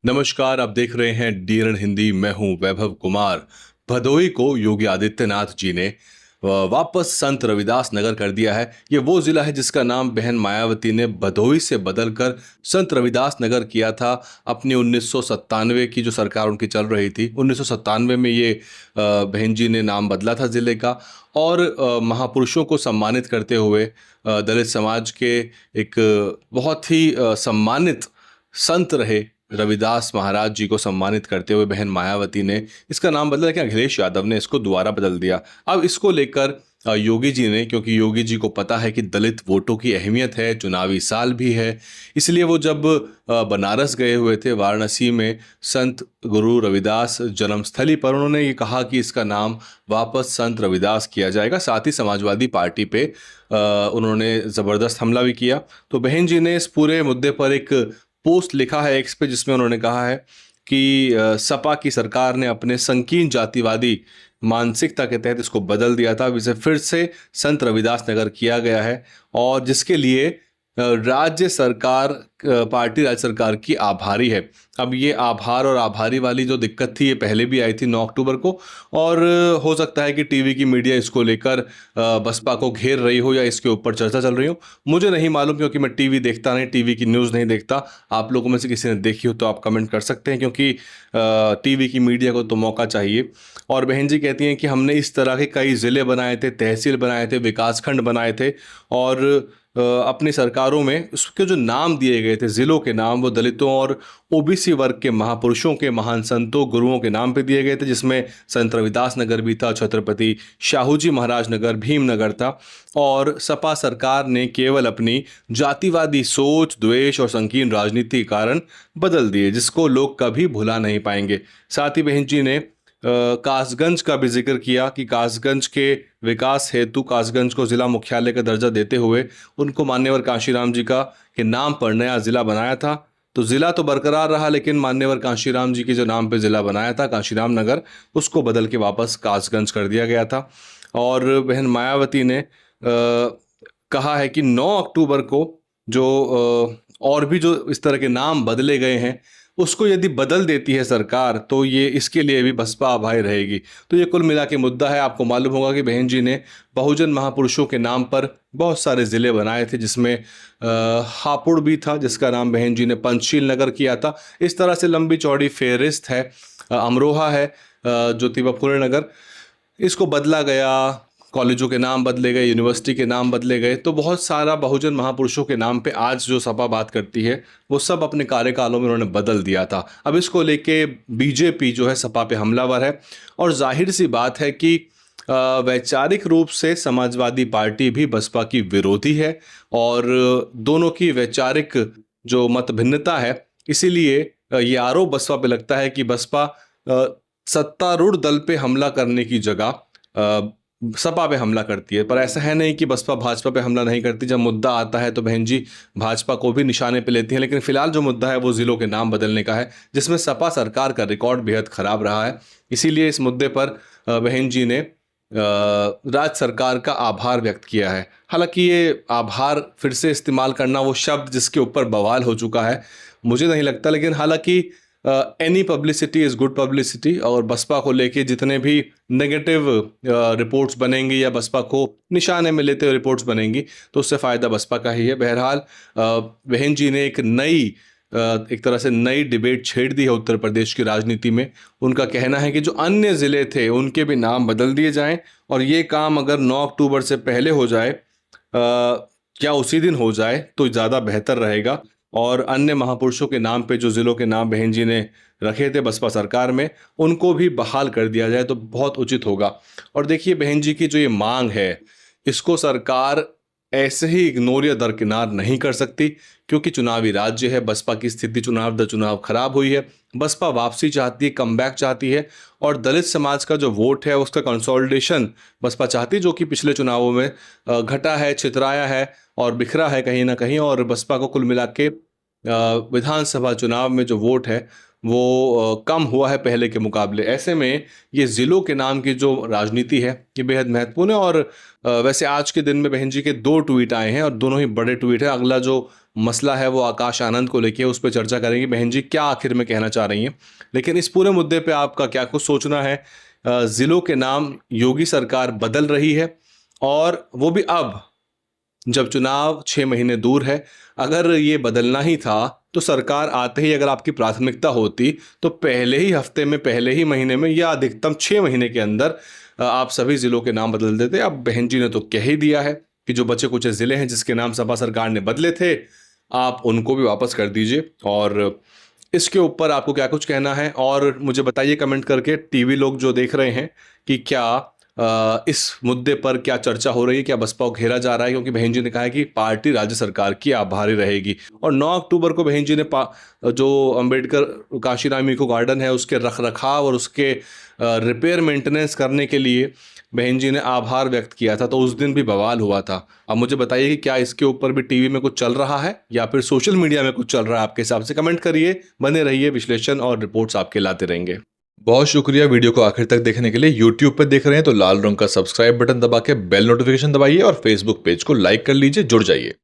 नमस्कार, आप देख रहे हैं डीएन हिंदी। मैं हूं वैभव कुमार। भदोही को योगी आदित्यनाथ जी ने वापस संत रविदास नगर कर दिया है। ये वो जिला है जिसका नाम बहन मायावती ने भदोही से बदलकर संत रविदास नगर किया था। अपनी 1997 की जो सरकार उनकी चल रही थी, 1997 में ये बहन जी ने नाम बदला था ज़िले का। और महापुरुषों को सम्मानित करते हुए दलित समाज के एक बहुत ही सम्मानित संत रहे रविदास महाराज जी को सम्मानित करते हुए बहन मायावती ने इसका नाम बदला, लेकिन अखिलेश यादव ने इसको दोबारा बदल दिया। अब इसको लेकर योगी जी ने, क्योंकि योगी जी को पता है कि दलित वोटों की अहमियत है, चुनावी साल भी है, इसलिए वो जब बनारस गए हुए थे, वाराणसी में संत गुरु रविदास जन्मस्थली पर, उन्होंने ये कहा कि इसका नाम वापस संत रविदास किया जाएगा। साथ ही समाजवादी पार्टी पे उन्होंने ज़बरदस्त हमला भी किया। तो बहन जी ने इस पूरे मुद्दे पर एक पोस्ट लिखा है एक्स पे, जिसमें उन्होंने कहा है कि सपा की सरकार ने अपने संकीर्ण जातिवादी मानसिकता के तहत इसको बदल दिया था। अब इसे फिर से संत रविदास नगर किया गया है और जिसके लिए राज्य सरकार, पार्टी राज्य सरकार की आभारी है। अब ये आभार और आभारी वाली जो दिक्कत थी, ये पहले भी आई थी 9 अक्टूबर को, और हो सकता है कि टीवी की मीडिया इसको लेकर बसपा को घेर रही हो या इसके ऊपर चर्चा चल रही हो। मुझे नहीं मालूम, क्योंकि मैं टीवी देखता नहीं, टीवी की न्यूज़ नहीं देखता। आप लोगों में से किसी ने देखी हो तो आप कमेंट कर सकते हैं, क्योंकि टीवी की मीडिया को तो मौका चाहिए। और बहन जी कहती हैं कि हमने इस तरह के कई ज़िले बनाए थे, तहसील बनाए थे, विकासखंड बनाए थे, और अपनी सरकारों में उसके जो नाम दिए गए थे, ज़िलों के नाम, वो दलितों और ओबीसी वर्ग के महापुरुषों के, महान संतों, गुरुओं के नाम पे दिए गए थे, जिसमें संत रविदास नगर भी था, छत्रपति शाहूजी महाराज नगर, भीमनगर था। और सपा सरकार ने केवल अपनी जातिवादी सोच, द्वेष और संकीर्ण राजनीति के कारण बदल दिए, जिसको लोग कभी भुला नहीं पाएंगे। साथ ही बहन जी ने कासगंज का भी जिक्र किया कि कासगंज के विकास हेतु कासगंज को जिला मुख्यालय का दर्जा देते हुए उनको मान्यवर कांशीराम जी का के नाम पर नया जिला बनाया था। तो जिला तो बरकरार रहा, लेकिन मान्यवर कांशीराम जी के जो नाम पे जिला बनाया था, कांशीराम नगर, उसको बदल के वापस कासगंज कर दिया गया था। और बहन मायावती ने कहा है कि 9 अक्टूबर को जो और भी जो इस तरह के नाम बदले गए हैं, उसको यदि बदल देती है सरकार, तो ये इसके लिए भी बसपा आभारी रहेगी। तो ये कुल मिला के मुद्दा है। आपको मालूम होगा कि बहन जी ने बहुजन महापुरुषों के नाम पर बहुत सारे ज़िले बनाए थे, जिसमें हापुड़ भी था, जिसका नाम बहन जी ने पंचशील नगर किया था। इस तरह से लंबी चौड़ी फेहरिस्त है। अमरोहा है, ज्योतिबा फुले नगर, इसको बदला गया, कॉलेजों के नाम बदले गए, यूनिवर्सिटी के नाम बदले गए। तो बहुत सारा बहुजन महापुरुषों के नाम पे आज जो सपा बात करती है, वो सब अपने कार्यकालों में उन्होंने बदल दिया था। अब इसको लेके बीजेपी जो है सपा पे हमलावर है, और जाहिर सी बात है कि वैचारिक रूप से समाजवादी पार्टी भी बसपा की विरोधी है, और दोनों की वैचारिक जो मत भिन्नता है, इसीलिए ये आरोप बसपा पे लगता है कि बसपा सत्तारूढ़ दल पे हमला करने की जगह सपा पे हमला करती है। पर ऐसा है नहीं कि बसपा भाजपा पे हमला नहीं करती। जब मुद्दा आता है तो बहन जी भाजपा को भी निशाने पे लेती हैं, लेकिन फिलहाल जो मुद्दा है वो ज़िलों के नाम बदलने का है, जिसमें सपा सरकार का रिकॉर्ड बेहद ख़राब रहा है। इसीलिए इस मुद्दे पर बहन जी ने राज्य सरकार का आभार व्यक्त किया है। हालांकि ये आभार फिर से इस्तेमाल करना, वो शब्द जिसके ऊपर बवाल हो चुका है, मुझे नहीं लगता। लेकिन हालांकि any publicity is good publicity, और बसपा को लेके जितने भी नेगेटिव रिपोर्ट्स बनेंगी या बसपा को निशाने में लेते हुए रिपोर्ट्स बनेंगी, तो उससे फ़ायदा बसपा का ही है। बहरहाल बहन जी ने एक तरह से नई डिबेट छेड़ दी है उत्तर प्रदेश की राजनीति में। उनका कहना है कि जो अन्य ज़िले थे उनके भी नाम बदल दिए जाएं, और ये काम अगर 9 अक्टूबर से पहले हो जाए, क्या उसी दिन हो जाए, तो ज़्यादा बेहतर रहेगा। और अन्य महापुरुषों के नाम पे जो ज़िलों के नाम बहन जी ने रखे थे बसपा सरकार में, उनको भी बहाल कर दिया जाए तो बहुत उचित होगा। और देखिए, बहन जी की जो ये मांग है, इसको सरकार ऐसे ही इग्नोर या दरकिनार नहीं कर सकती, क्योंकि चुनावी राज्य है। बसपा की स्थिति चुनाव दर चुनाव खराब हुई है। बसपा वापसी चाहती है, कमबैक चाहती है, और दलित समाज का जो वोट है उसका कंसोलिडेशन बसपा चाहती है, जो कि पिछले चुनावों में घटा है, छितराया है और बिखरा है कहीं ना कहीं। और बसपा को कुल मिला के विधानसभा चुनाव में जो वोट है वो कम हुआ है पहले के मुकाबले। ऐसे में ये ज़िलों के नाम की जो राजनीति है ये बेहद महत्वपूर्ण है। और वैसे आज के दिन में बहन जी के 2 ट्वीट आए हैं, और दोनों ही बड़े ट्वीट हैं। अगला जो मसला है वो आकाश आनंद को लेके, उस पर चर्चा करेंगे बहन जी क्या आखिर में कहना चाह रही हैं। लेकिन इस पूरे मुद्दे पे आपका क्या कुछ सोचना है? ज़िलों के नाम योगी सरकार बदल रही है, और वो भी अब जब चुनाव 6 महीने दूर है। अगर ये बदलना ही था तो सरकार आते ही अगर आपकी प्राथमिकता होती तो पहले ही हफ्ते में, पहले ही महीने में, या अधिकतम 6 महीने के अंदर आप सभी ज़िलों के नाम बदल देते। अब बहन जी ने तो कह ही दिया है कि जो बचे कुछ ज़िले हैं जिसके नाम सपा सरकार ने बदले थे, आप उनको भी वापस कर दीजिए। और इसके ऊपर आपको क्या कुछ कहना है, और मुझे बताइए कमेंट करके। टीवी लोग जो देख रहे हैं कि क्या इस मुद्दे पर क्या चर्चा हो रही है, क्या बसपा को घेरा जा रहा है? क्योंकि बहन जी ने कहा है कि पार्टी राज्य सरकार की आभारी रहेगी। और 9 अक्टूबर को बहन जी ने जो अंबेडकर काशीराम इको गार्डन है उसके रख रखाव और उसके रिपेयर मेंटेनेंस करने के लिए बहन जी ने आभार व्यक्त किया था, तो उस दिन भी बवाल हुआ था। अब मुझे बताइए कि क्या इसके ऊपर भी टीवी में कुछ चल रहा है या फिर सोशल मीडिया में कुछ चल रहा है? आपके हिसाब से कमेंट करिए। बने रहिए, विश्लेषण और रिपोर्ट्स आपके लाते रहेंगे। बहुत शुक्रिया वीडियो को आखिर तक देखने के लिए। यूट्यूब पर देख रहे हैं तो लाल रंग का सब्सक्राइब बटन दबा के बेल नोटिफिकेशन दबाइए और फेसबुक पेज को लाइक कर लीजिए, जुड़ जाइए।